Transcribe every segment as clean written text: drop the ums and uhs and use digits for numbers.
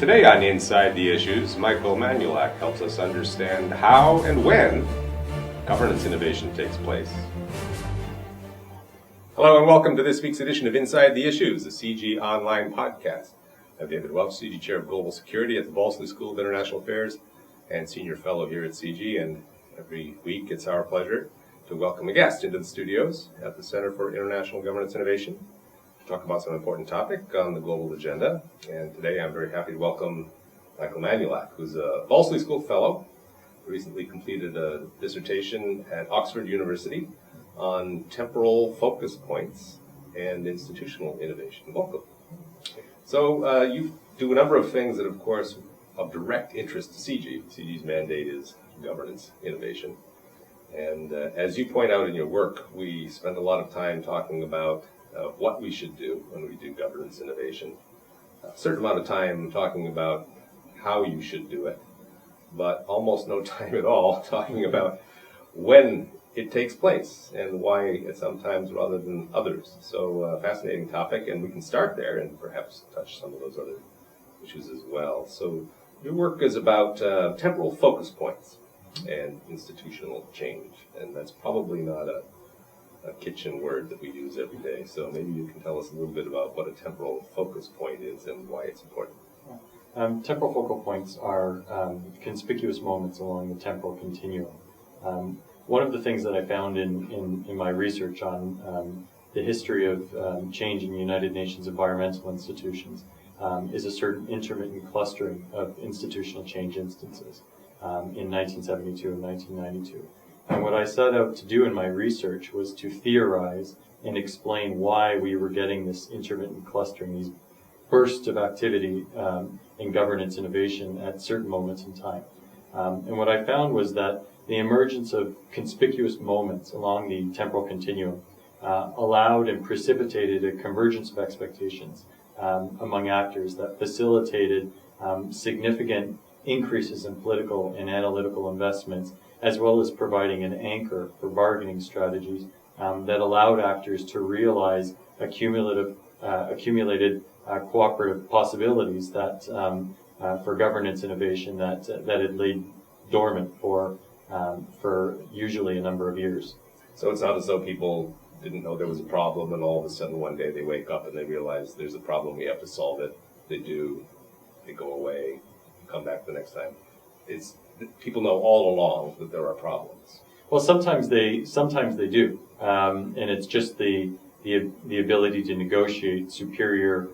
Today on Inside the Issues, Michael Manulak helps us understand how and when governance innovation takes place. Hello and welcome to this week's edition of Inside the Issues, the CG online podcast. I'm David Welch, CG Chair of Global Security at the Balsillie School of International Affairs and Senior Fellow here at CG, and every week it's our pleasure to welcome a guest into the studios at the Center for International Governance Innovation to talk about some important topic on the global agenda. And today I'm very happy to welcome Michael Manulak, who's a Balsillie School Fellow, recently completed a dissertation at Oxford University on temporal focus points and institutional innovation. Welcome. So you do a number of things that, of course, of direct interest to CG. CG's mandate is governance innovation. And as you point out in your work, we spend a lot of time talking about what we should do when we do governance innovation. A certain amount of time talking about how you should do it, but almost no time at all talking about when it takes place and why it sometimes rather than others. So fascinating topic, and we can start there and perhaps touch some of those other issues as well. So your work is about temporal focus points and institutional change, and that's probably not a kitchen word that we use every day. So maybe you can tell us a little bit about what a temporal focus point is and why it's important. Temporal focal points are conspicuous moments along the temporal continuum. One of the things that I found in my research on the history of change in the United Nations environmental institutions is a certain intermittent clustering of institutional change instances in 1972 and 1992. And what I set out to do in my research was to theorize and explain why we were getting this intermittent clustering, these bursts of activity in governance innovation at certain moments in time. And what I found was that the emergence of conspicuous moments along the temporal continuum allowed and precipitated a convergence of expectations among actors that facilitated significant increases in political and analytical investments, as well as providing an anchor for bargaining strategies that allowed actors to realize accumulated cooperative possibilities that for governance innovation that had laid dormant for usually a number of years. So it's not as though people didn't know there was a problem and all of a sudden one day they wake up and they realize there's a problem, we have to solve it. They do, they go away, come back the next time. People know all along that there are problems. Well, sometimes they do, and it's just the ability to negotiate superior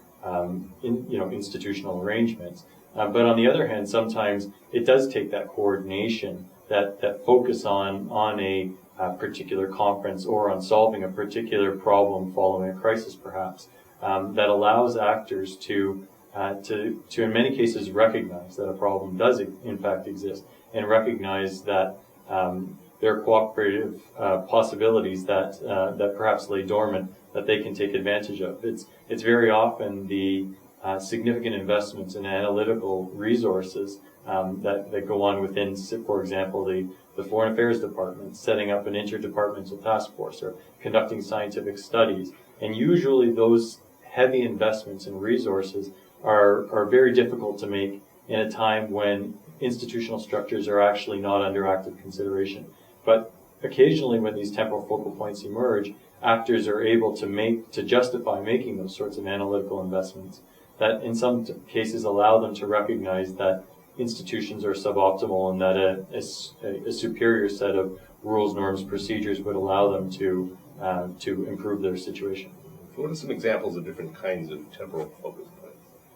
institutional arrangements. But on the other hand, sometimes it does take that coordination, that focus on a particular conference or on solving a particular problem following a crisis, perhaps, that allows actors to in many cases recognize that a problem does in fact exist and recognize that there are cooperative possibilities that perhaps lay dormant that they can take advantage of. It's very often the significant investments in analytical resources that go on within, for example, the Foreign Affairs Department, setting up an interdepartmental task force or conducting scientific studies. And usually those heavy investments in resources are very difficult to make in a time when institutional structures are actually not under active consideration. But occasionally when these temporal focal points emerge, actors are able to justify making those sorts of analytical investments that in some cases allow them to recognize that institutions are suboptimal and that a superior set of rules, norms, procedures would allow them to improve their situation. So what are some examples of different kinds of temporal focus points?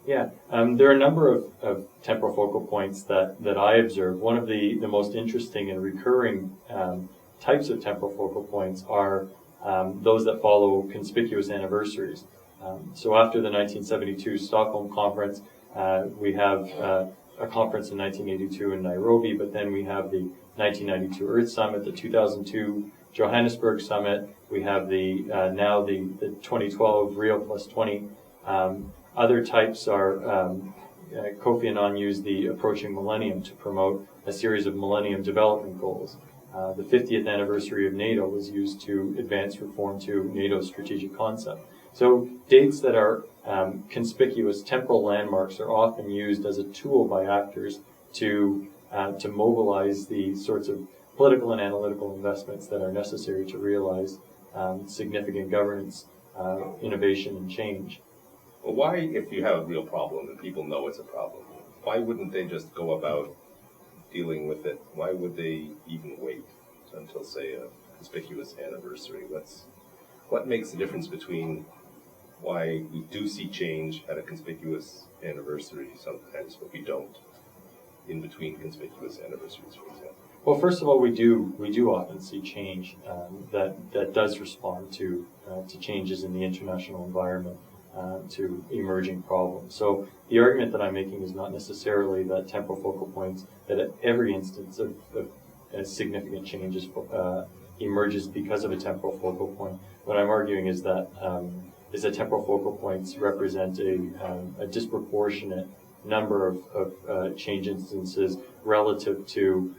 Yeah, there are a number of temporal focal points that I observe. One of the most interesting and recurring types of temporal focal points are those that follow conspicuous anniversaries. So after the 1972 Stockholm Conference, we have a conference in 1982 in Nairobi, but then we have the 1992 Earth Summit, the 2002 Johannesburg Summit, we have now the 2012 Rio Plus 20. Other types are, Kofi Annan used the approaching millennium to promote a series of Millennium Development Goals. The 50th anniversary of NATO was used to advance reform to NATO's strategic concept. So dates that are conspicuous temporal landmarks are often used as a tool by actors to mobilize the sorts of political and analytical investments that are necessary to realize significant governance, innovation, and change. Well, why, if you have a real problem and people know it's a problem, why wouldn't they just go about dealing with it? Why would they even wait until, say, a conspicuous anniversary? What makes the difference between why we do see change at a conspicuous anniversary sometimes, but we don't in between conspicuous anniversaries, for example? Well, first of all, we do often see change that does respond to changes in the international environment, to emerging problems. So the argument that I'm making is not necessarily that temporal focal points, that at every instance of significant changes emerges because of a temporal focal point. What I'm arguing is that temporal focal points represent a disproportionate number of change instances relative to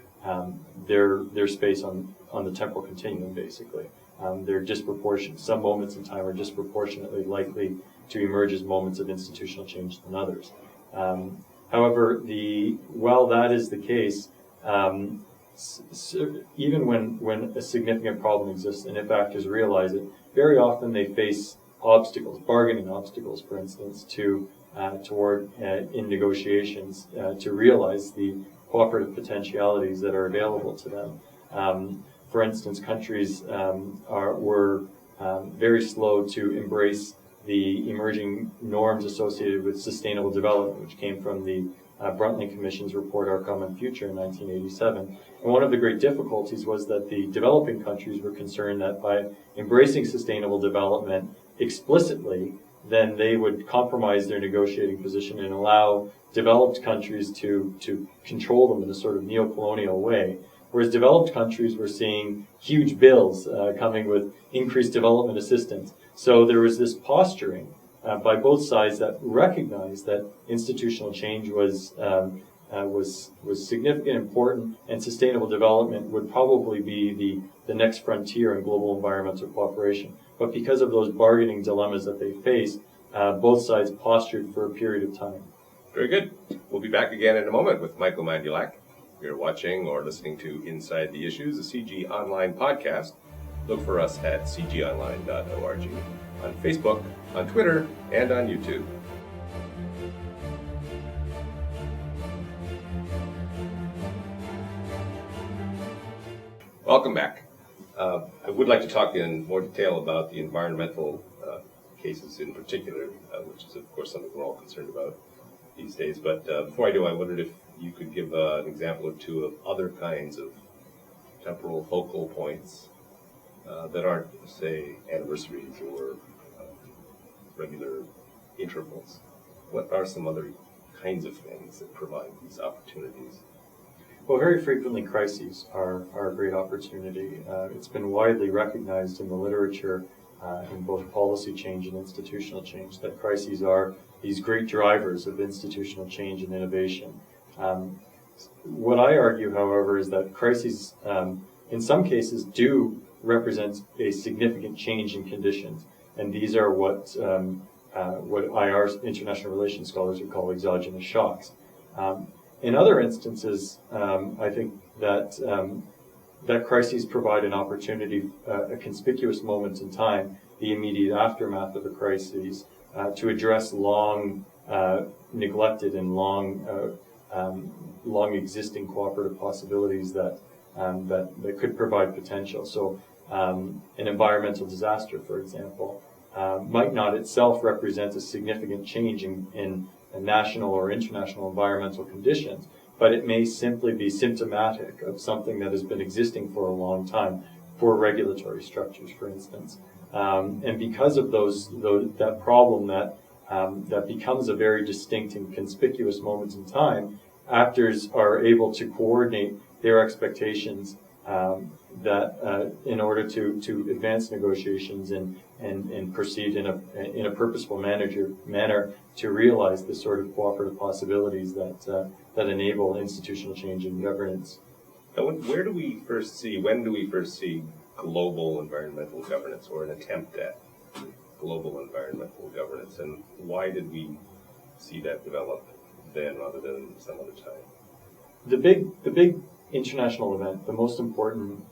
their space on the temporal continuum, basically. They're disproportionate. Some moments in time are disproportionately likely to emerge as moments of institutional change than others. However, while that is the case, even when a significant problem exists, and if actors realize it, very often they face obstacles, bargaining obstacles, for instance, toward in negotiations to realize the cooperative potentialities that are available to them. For instance, countries were very slow to embrace the emerging norms associated with sustainable development, which came from the Brundtland Commission's report, Our Common Future, in 1987. And one of the great difficulties was that the developing countries were concerned that by embracing sustainable development explicitly, then they would compromise their negotiating position and allow developed countries to control them in a sort of neo-colonial way. Whereas developed countries were seeing huge bills coming with increased development assistance. So there was this posturing by both sides that recognized that institutional change was significant, important, and sustainable development would probably be the next frontier in global environmental cooperation. But because of those bargaining dilemmas that they faced, both sides postured for a period of time. Very good. We'll be back again in a moment with Michael Manulak. You're watching or listening to Inside the Issues, a CG Online podcast. Look for us at cgonline.org, on Facebook, on Twitter, and on YouTube. Welcome back. I would like to talk in more detail about the environmental cases in particular, which is, of course, something we're all concerned about these days. But before I do, I wondered if you could give an example or two of other kinds of temporal focal points that aren't, say, anniversaries or regular intervals. What are some other kinds of things that provide these opportunities? Well, very frequently crises are a great opportunity. It's been widely recognized in the literature in both policy change and institutional change that crises are these great drivers of institutional change and innovation. What I argue, however, is that crises in some cases do represent a significant change in conditions, and these are what IR, international relations scholars, would call exogenous shocks. In other instances, I think that crises provide an opportunity, a conspicuous moment in time, the immediate aftermath of a crisis, to address long neglected and long existing cooperative possibilities that could provide potential. So an environmental disaster, for example, might not itself represent a significant change in national or international environmental conditions, but it may simply be symptomatic of something that has been existing for a long time, for regulatory structures, for instance. And because of that problem that becomes a very distinct and conspicuous moment in time, actors are able to coordinate their expectations in order to advance negotiations and proceed in a purposeful manner to realize the sort of cooperative possibilities that enable institutional change and governance. Now, when do we first see global environmental governance, or an attempt at global environmental governance, and why did we see that develop then rather than some other time? The big international event, the most important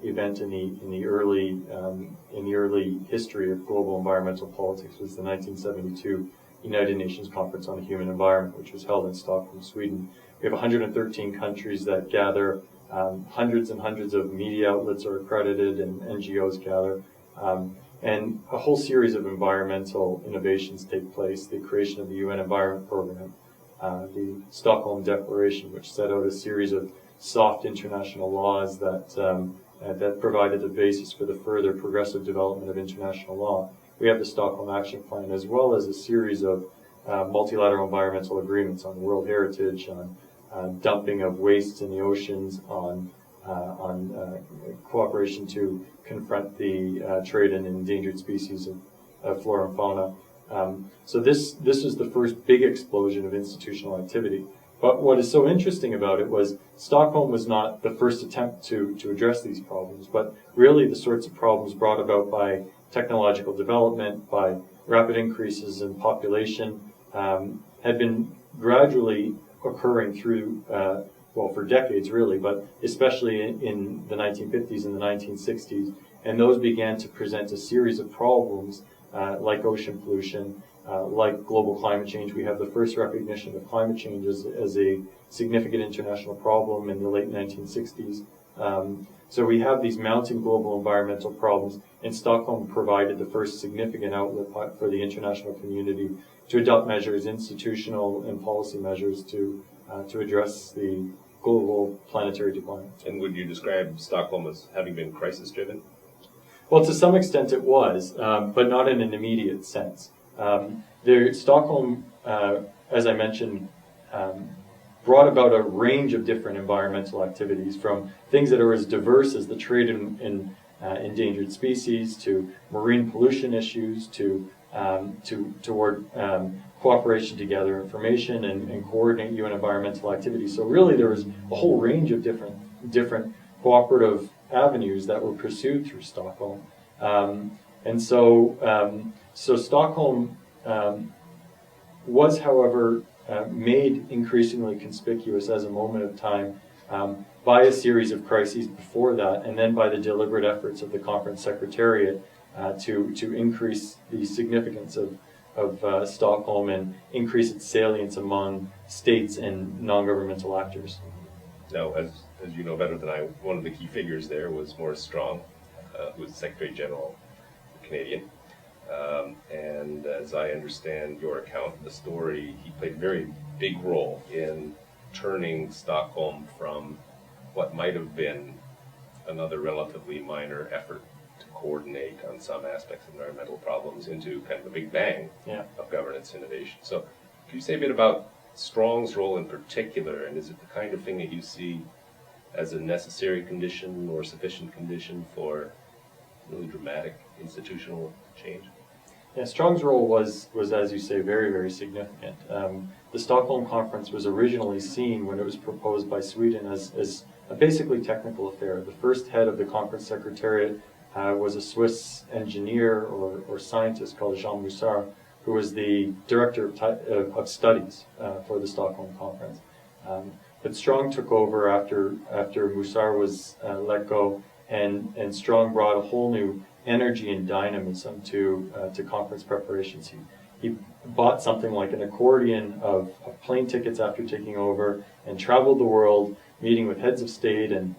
event in the early history of global environmental politics, was the 1972 United Nations Conference on the Human Environment, which was held in Stockholm, Sweden. We have 113 countries that gather. Hundreds and hundreds of media outlets are accredited, and NGOs gather. And a whole series of environmental innovations take place. The creation of the UN Environment Program, the Stockholm Declaration, which set out a series of soft international laws that provided the basis for the further progressive development of international law. We have the Stockholm Action Plan, as well as a series of multilateral environmental agreements on world heritage, on dumping of wastes in the oceans, on cooperation to confront the trade in endangered species of flora and fauna. So this is the first big explosion of institutional activity. But what is so interesting about it was Stockholm was not the first attempt to address these problems, but really the sorts of problems brought about by technological development, by rapid increases in population, had been gradually occurring through, for decades really, but especially in the 1950s and the 1960s. And those began to present a series of problems like ocean pollution, like global climate change. We have the first recognition of climate change as a significant international problem in the late 1960s. So we have these mounting global environmental problems, and Stockholm provided the first significant outlet for the international community to adopt measures, institutional and policy measures, to address the global planetary decline. And would you describe Stockholm as having been crisis-driven? Well, to some extent it was, but not in an immediate sense. Stockholm, as I mentioned, brought about a range of different environmental activities, from things that are as diverse as the trade in endangered species, to marine pollution issues, toward cooperation to gather information and coordinate UN environmental activities. So really there was a whole range of different cooperative avenues that were pursued through Stockholm. So Stockholm was, however, made increasingly conspicuous as a moment of time by a series of crises before that, and then by the deliberate efforts of the conference secretariat to increase the significance of Stockholm and increase its salience among states and non-governmental actors. Now, as you know better than I, one of the key figures there was Maurice Strong, who was Secretary General, Canadian. And as I understand your account of the story, he played a very big role in turning Stockholm from what might have been another relatively minor effort to coordinate on some aspects of environmental problems into kind of a big bang of governance innovation. So can you say a bit about Strong's role in particular, and is it the kind of thing that you see as a necessary condition or sufficient condition for really dramatic institutional change? Yeah, Strong's role was, as you say, very, very significant. The Stockholm Conference was originally seen, when it was proposed by Sweden, as a basically technical affair. The first head of the conference secretariat was a Swiss engineer or scientist called Jean Moussard, who was the director of studies for the Stockholm Conference. But Strong took over after Moussard was let go, and Strong brought a whole new energy and dynamism to conference preparations. He bought something like an accordion of plane tickets after taking over, and traveled the world, meeting with heads of state and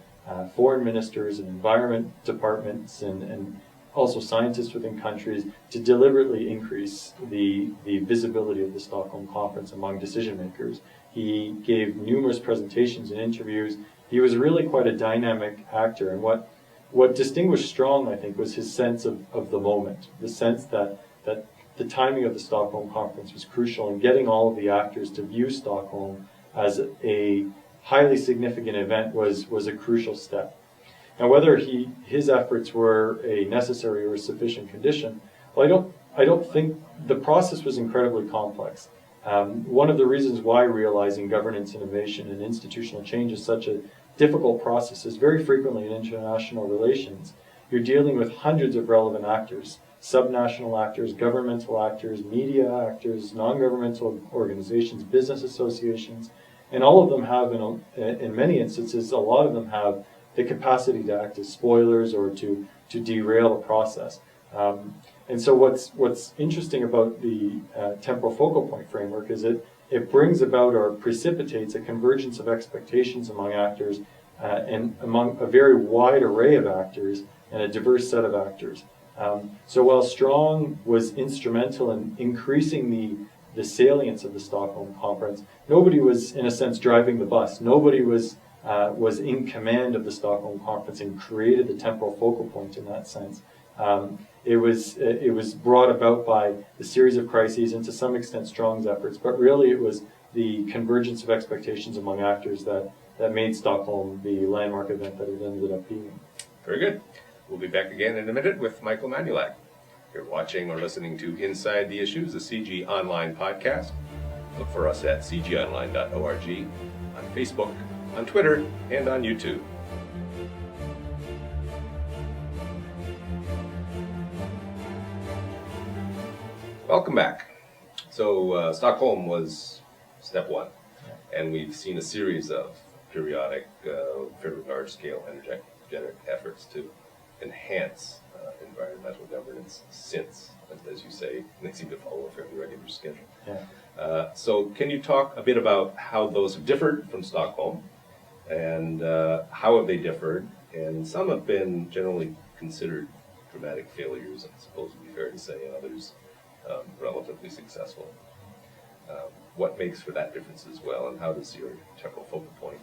foreign ministers and environment departments and also scientists within countries, to deliberately increase the visibility of the Stockholm Conference among decision makers. He gave numerous presentations and interviews. He was really quite a dynamic actor, and what distinguished Strong, I think, was his sense of the moment, the sense that the timing of the Stockholm Conference was crucial, and getting all of the actors to view Stockholm as a highly significant event was a crucial step. Now, whether his efforts were a necessary or a sufficient condition, well, I don't think the process was incredibly complex. One of the reasons why realizing governance innovation and institutional change is such a difficult process is very frequently in international relations, you're dealing with hundreds of relevant actors, subnational actors, governmental actors, media actors, non-governmental organizations, business associations, and all of them have, in many instances, a lot of them have the capacity to act as spoilers or to derail a process. And so what's interesting about the temporal focal point framework is it brings about or precipitates a convergence of expectations among actors and among a very wide array of actors and a diverse set of actors. So while Strong was instrumental in increasing the salience of the Stockholm Conference, nobody was, in a sense, driving the bus. Nobody was in command of the Stockholm Conference and created the temporal focal point in that sense. It was brought about by the series of crises and to some extent Strong's efforts, but really it was the convergence of expectations among actors that made Stockholm the landmark event that it ended up being. Very good. We'll be back again in a minute with Michael Manulak. You're watching or listening to Inside the Issues, a CG Online podcast. Look for us at cgonline.org, on Facebook, on Twitter, and on YouTube. Welcome back. So Stockholm was step one, and we've seen a series of periodic, fairly large-scale energetic efforts to enhance environmental governance since, as you say, they seem to follow a fairly regular schedule. Yeah. So can you talk a bit about how those have differed from Stockholm, and how have they differed? And some have been generally considered dramatic failures, I suppose would be fair to say, and others relatively successful. What makes for that difference as well, and how does your temporal focal point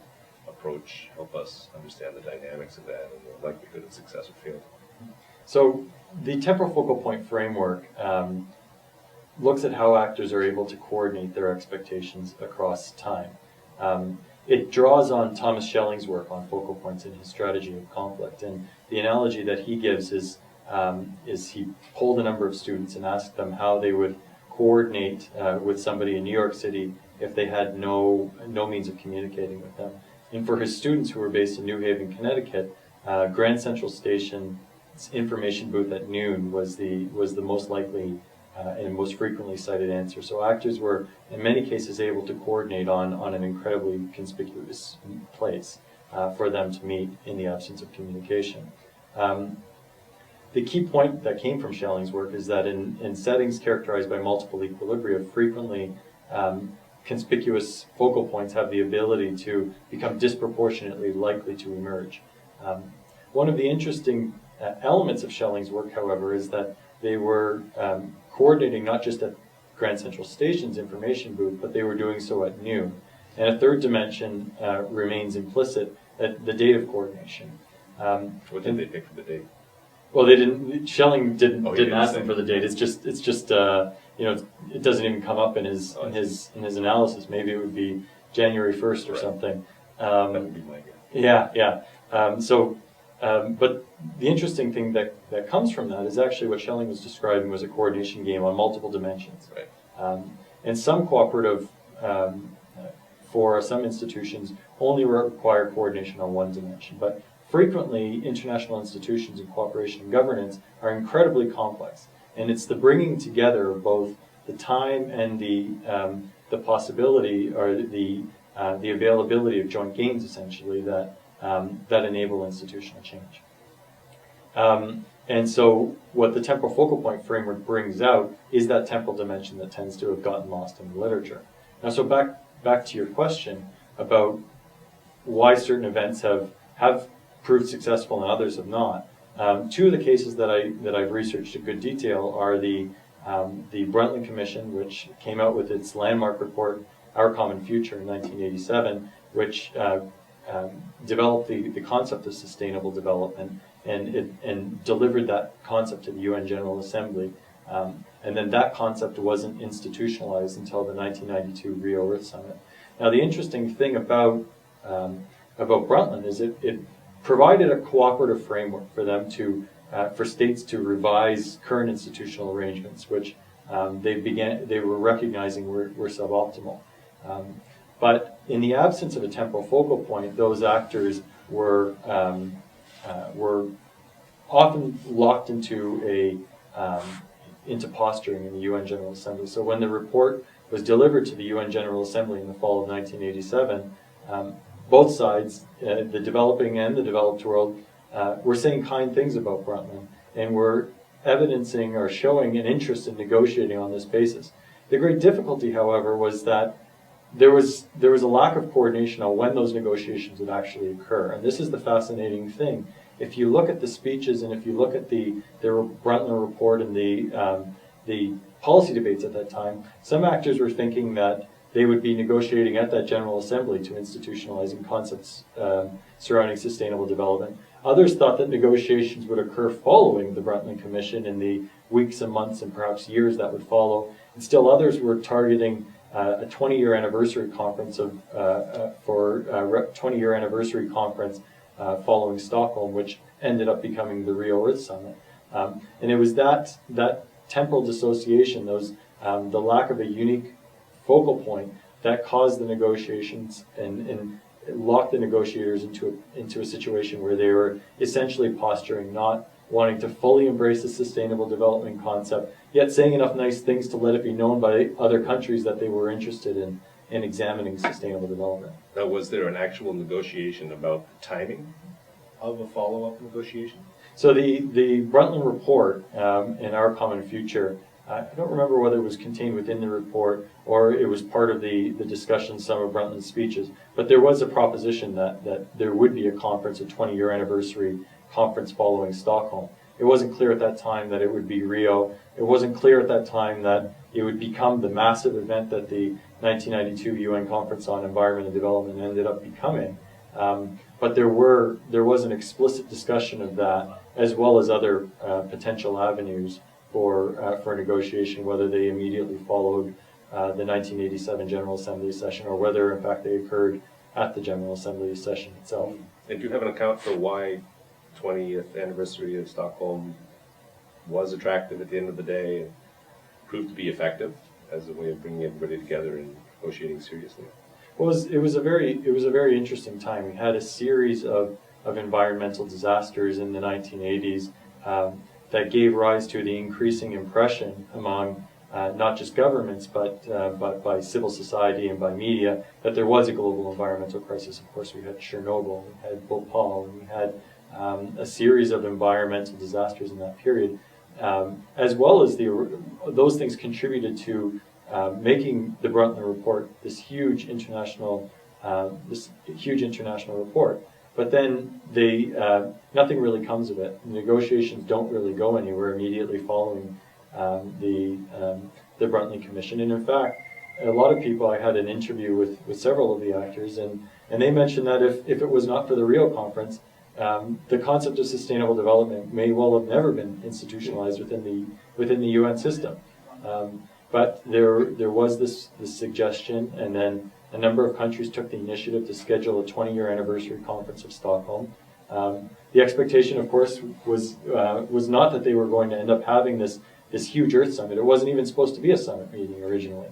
approach help us understand the dynamics of that and the likelihood of success or failure? So the temporal focal point framework looks at how actors are able to coordinate their expectations across time. It draws on Thomas Schelling's work on focal points in his strategy of conflict, and the analogy that he gives is he polled a number of students and asked them how they would coordinate with somebody in New York City if they had no means of communicating with them. And for his students who were based in New Haven, Connecticut, Grand Central Station's information booth at noon was the most likely and most frequently cited answer. So actors were, in many cases, able to coordinate on an incredibly conspicuous place for them to meet in the absence of communication. The key point that came from Schelling's work is that in settings characterized by multiple equilibria, frequently conspicuous focal points have the ability to become disproportionately likely to emerge. One of the interesting elements of Schelling's work, however, is that they were coordinating not just at Grand Central Station's information booth, but they were doing so at noon. And a third dimension remains implicit, at the date of coordination. What did they pick for the date? Well, they didn't. Schelling didn't ask them say. for the date. It's just it doesn't even come up in his analysis. Maybe it would be January 1st or something. That would be my guess. Yeah. But the interesting thing that comes from that is actually what Schelling was describing was a coordination game on multiple dimensions. Right. And some cooperative, for some institutions, only require coordination on one dimension. But frequently, international institutions in cooperation and governance are incredibly complex. And it's the bringing together of both the time and the possibility or the availability of joint gains, essentially, that enable institutional change. And so what the temporal focal point framework brings out is that temporal dimension that tends to have gotten lost in the literature. Now, so back to your question about why certain events have proved successful and others have not. Two of the cases that I've researched in good detail are the Brundtland Commission, which came out with its landmark report, Our Common Future, in 1987, which developed the concept of sustainable development and delivered that concept to the UN General Assembly. And then that concept wasn't institutionalized until the 1992 Rio Earth Summit. Now, the interesting thing about Brundtland is it provided a cooperative framework for them for states to revise current institutional arrangements, which they were recognizing were suboptimal. But in the absence of a temporal focal point, those actors were often locked into into posturing in the UN General Assembly. So when the report was delivered to the UN General Assembly in the fall of 1987, both sides, the developing and the developed world, were saying kind things about Brundtland and were evidencing or showing an interest in negotiating on this basis. The great difficulty, however, was that there was a lack of coordination on when those negotiations would actually occur. And this is the fascinating thing. If you look at the speeches and if you look at the Brundtland report and the policy debates at that time, some actors were thinking that they would be negotiating at that General Assembly to institutionalizing concepts surrounding sustainable development. Others thought that negotiations would occur following the Brundtland Commission in the weeks and months and perhaps years that would follow. And still others were targeting a 20-year anniversary conference 20-year anniversary conference following Stockholm, which ended up becoming the Rio Earth Summit. And it was that temporal dissociation, the lack of a unique focal point, that caused the negotiations and locked the negotiators into a situation where they were essentially posturing, not wanting to fully embrace the sustainable development concept, yet saying enough nice things to let it be known by other countries that they were interested in examining sustainable development. Now, was there an actual negotiation about the timing of a follow-up negotiation? So the Brundtland report in Our Common Future, I don't remember whether it was contained within the report or it was part of the discussion in some of Brundtland's speeches, but there was a proposition that there would be a conference, a 20-year anniversary conference following Stockholm. It wasn't clear at that time that it would be Rio. It wasn't clear at that time that it would become the massive event that the 1992 UN Conference on Environment and Development ended up becoming. But there was an explicit discussion of that, as well as other potential avenues for negotiation, whether they immediately followed the 1987 General Assembly session or whether, in fact, they occurred at the General Assembly session itself. And do you have an account for why 20th anniversary of Stockholm was attractive at the end of the day and proved to be effective as a way of bringing everybody together and negotiating seriously? Well, it was a very interesting time. We had a series of environmental disasters in the 1980s that gave rise to the increasing impression among not just governments but by civil society and by media that there was a global environmental crisis. Of course, we had Chernobyl, we had Bhopal, and we had a series of environmental disasters in that period, as well as those things contributed to making the Brundtland report this huge international report. But then nothing really comes of it. Negotiations don't really go anywhere immediately following the Brundtland Commission. And in fact, a lot of people, I had an interview with several of the actors, and they mentioned that if it was not for the Rio conference, the concept of sustainable development may well have never been institutionalized within the UN system. But there was this suggestion, and then a number of countries took the initiative to schedule a 20-year anniversary conference of Stockholm. The expectation, of course, was not that they were going to end up having this huge Earth Summit. It wasn't even supposed to be a summit meeting originally.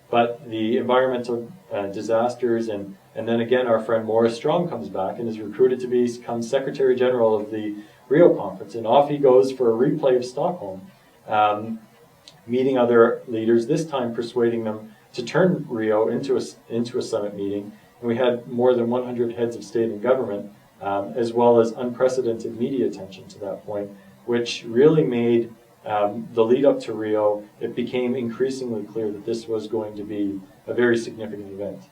But the environmental disasters, and then again our friend Maurice Strong comes back and is recruited to become Secretary General of the Rio Conference, and off he goes for a replay of Stockholm, meeting other leaders, this time persuading them to turn Rio into a summit meeting. And we had more than 100 heads of state and government, as well as unprecedented media attention to that point, which really made the lead up to Rio, it became increasingly clear that this was going to be a very significant event.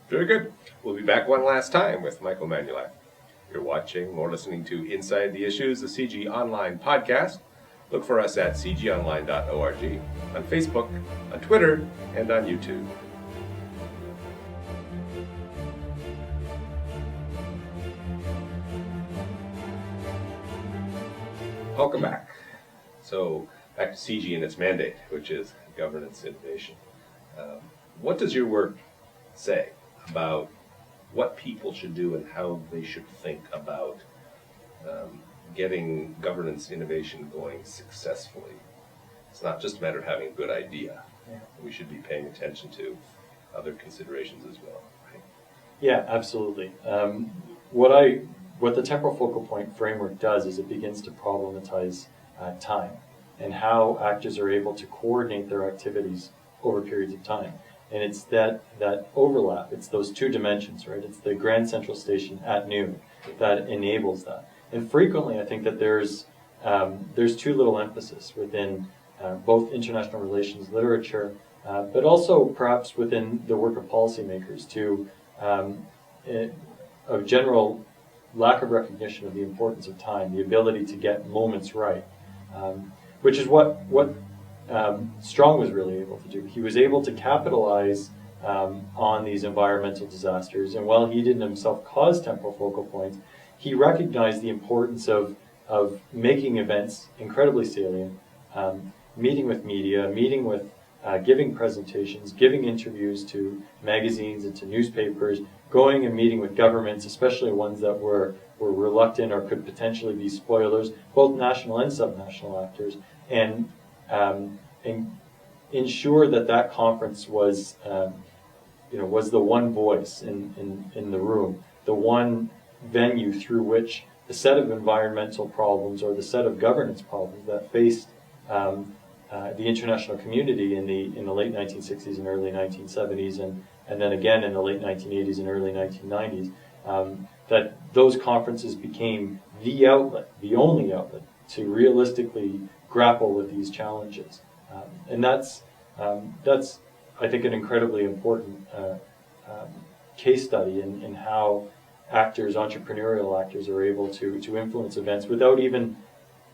Very good. We'll be back one last time with Michael Manulak. You're watching or listening to Inside the Issues, the CG Online podcast. Look for us at cgonline.org, on Facebook, on Twitter, and on YouTube. Welcome back. So, back to CG and its mandate, which is governance innovation. What does your work say about what people should do and how they should think about getting governance innovation going successfully? It's not just a matter of having a good idea. Yeah. We should be paying attention to other considerations as well, right? Yeah, absolutely. What the temporal focal point framework does is it begins to problematize time, and how actors are able to coordinate their activities over periods of time. And it's that overlap, it's those two dimensions, right? It's the Grand Central Station at noon that enables that. And frequently I think that there's too little emphasis within both international relations literature, but also perhaps within the work of policymakers to a general lack of recognition of the importance of time, the ability to get moments right, which is what Strong was really able to do. He was able to capitalize on these environmental disasters, and while he didn't himself cause temporal focal points, he recognized the importance of making events incredibly salient, meeting with media, meeting with giving presentations, giving interviews to magazines and to newspapers, going and meeting with governments, especially ones that were reluctant or could potentially be spoilers, both national and subnational actors, and ensure that conference was the one voice in the room, the one venue through which the set of environmental problems or the set of governance problems that faced the international community in the late 1960s and early 1970s, and then again in the late 1980s and early 1990s, that those conferences became the outlet, the only outlet, to realistically grapple with these challenges. And that's I think, an incredibly important case study in how entrepreneurial actors, are able to influence events without even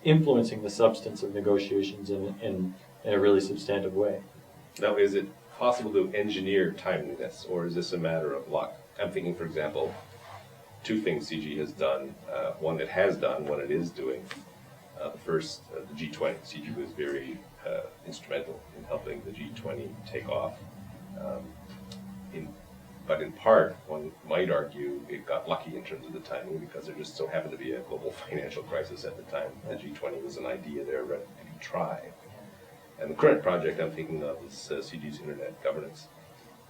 influencing the substance of negotiations in a really substantive way. Now, is it possible to engineer timeliness, or is this a matter of luck? I'm thinking, for example, two things CG has done. One it has done, one it is doing. The first, the G20. CG was very instrumental in helping the G20 take off. But in part, one might argue it got lucky in terms of the timing, because there just so happened to be a global financial crisis at the time. The G20 was an idea there ready to be tried. And the current project I'm thinking of is CG's Internet Governance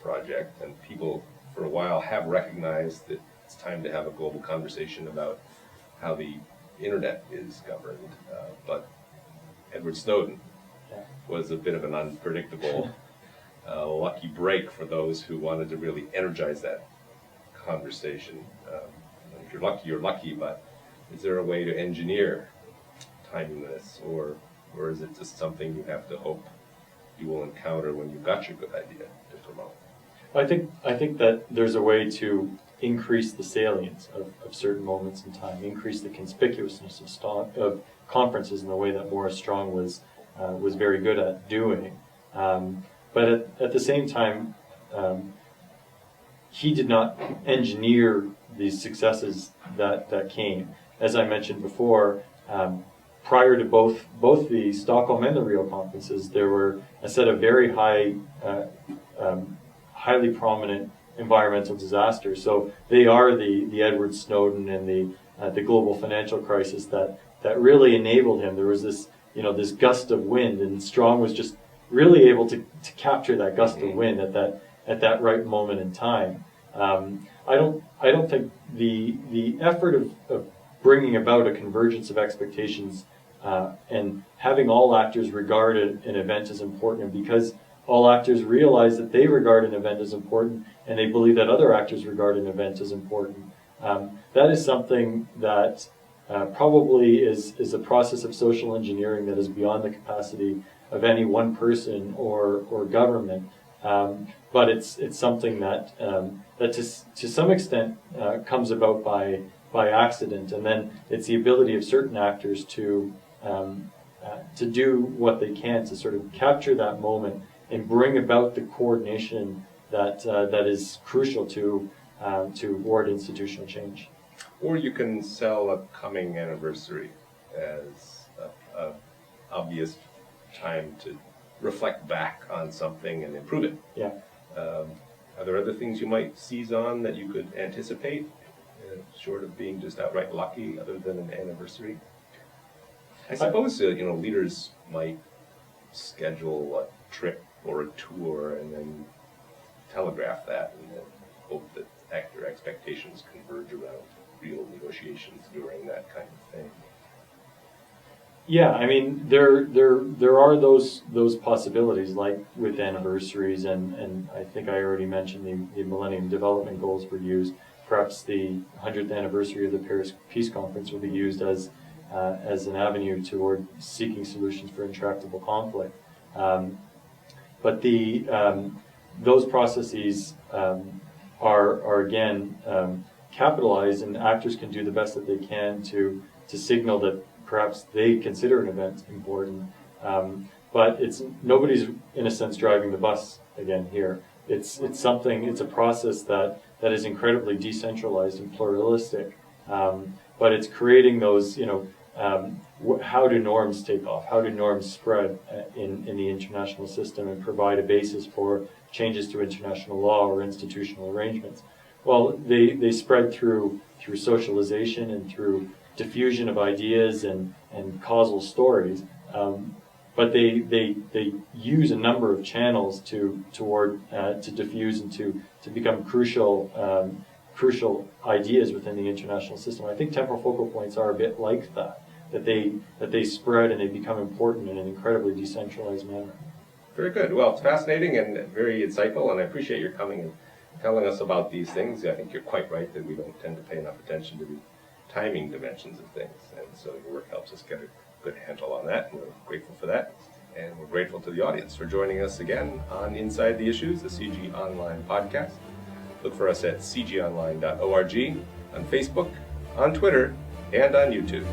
Project. And people, for a while, have recognized that it's time to have a global conversation about how the Internet is governed. But Edward Snowden was a bit of an unpredictable lucky break for those who wanted to really energize that conversation. If you're lucky, but is there a way to engineer timeliness, or is it just something you have to hope you will encounter when you've got your good idea to promote? I think that there's a way to increase the salience of certain moments in time, increase the conspicuousness of conferences in the way that Morris Strong was very good at doing. But at the same time, he did not engineer these successes that came. As I mentioned before, prior to both the Stockholm and the Rio conferences, there were a set of very highly prominent environmental disasters. So they are the Edward Snowden and the global financial crisis that really enabled him. There was this gust of wind, and Strong was just really able to capture that gust of wind at that right moment in time. I don't think the effort of bringing about a convergence of expectations and having all actors regard an event as important, and because all actors realize that they regard an event as important and they believe that other actors regard an event as important, that is something that probably is a process of social engineering that is beyond the capacity of any one person or government, but it's something that to some extent comes about by accident, and then it's the ability of certain actors to do what they can to sort of capture that moment and bring about the coordination that is crucial to ward institutional change. Or you can sell a coming anniversary as a obvious time to reflect back on something and improve it. Yeah. Are there other things you might seize on that you could anticipate, short of being just outright lucky, other than an anniversary? I suppose leaders might schedule a trip or a tour and then telegraph that, and then hope that actor expectations converge around real negotiations during that kind of thing. Yeah, I mean, there are those possibilities, like with anniversaries, and I think I already mentioned the Millennium Development Goals were used. Perhaps the 100th anniversary of the Paris Peace Conference will be used as an avenue toward seeking solutions for intractable conflict. But those processes are again capitalized, and actors can do the best that they can to signal that perhaps they consider an event important, but nobody's in a sense driving the bus again here. It's a process that is incredibly decentralized and pluralistic, but it's creating those, how do norms take off? How do norms spread in the international system and provide a basis for changes to international law or institutional arrangements? Well, they spread through socialization and through diffusion of ideas and causal stories, but they use a number of channels to diffuse and to become crucial ideas within the international system. I think temporal focal points are a bit like that they spread and they become important in an incredibly decentralized manner. Very good. Well, it's fascinating and very insightful, and I appreciate your coming and telling us about these things. I think you're quite right that we don't tend to pay enough attention to the timing dimensions of things, and so your work helps us get a good handle on that, and we're grateful for that. And we're grateful to the audience for joining us again on Inside the Issues, the CG Online podcast. Look for us at cgonline.org, on Facebook, on Twitter, and on YouTube.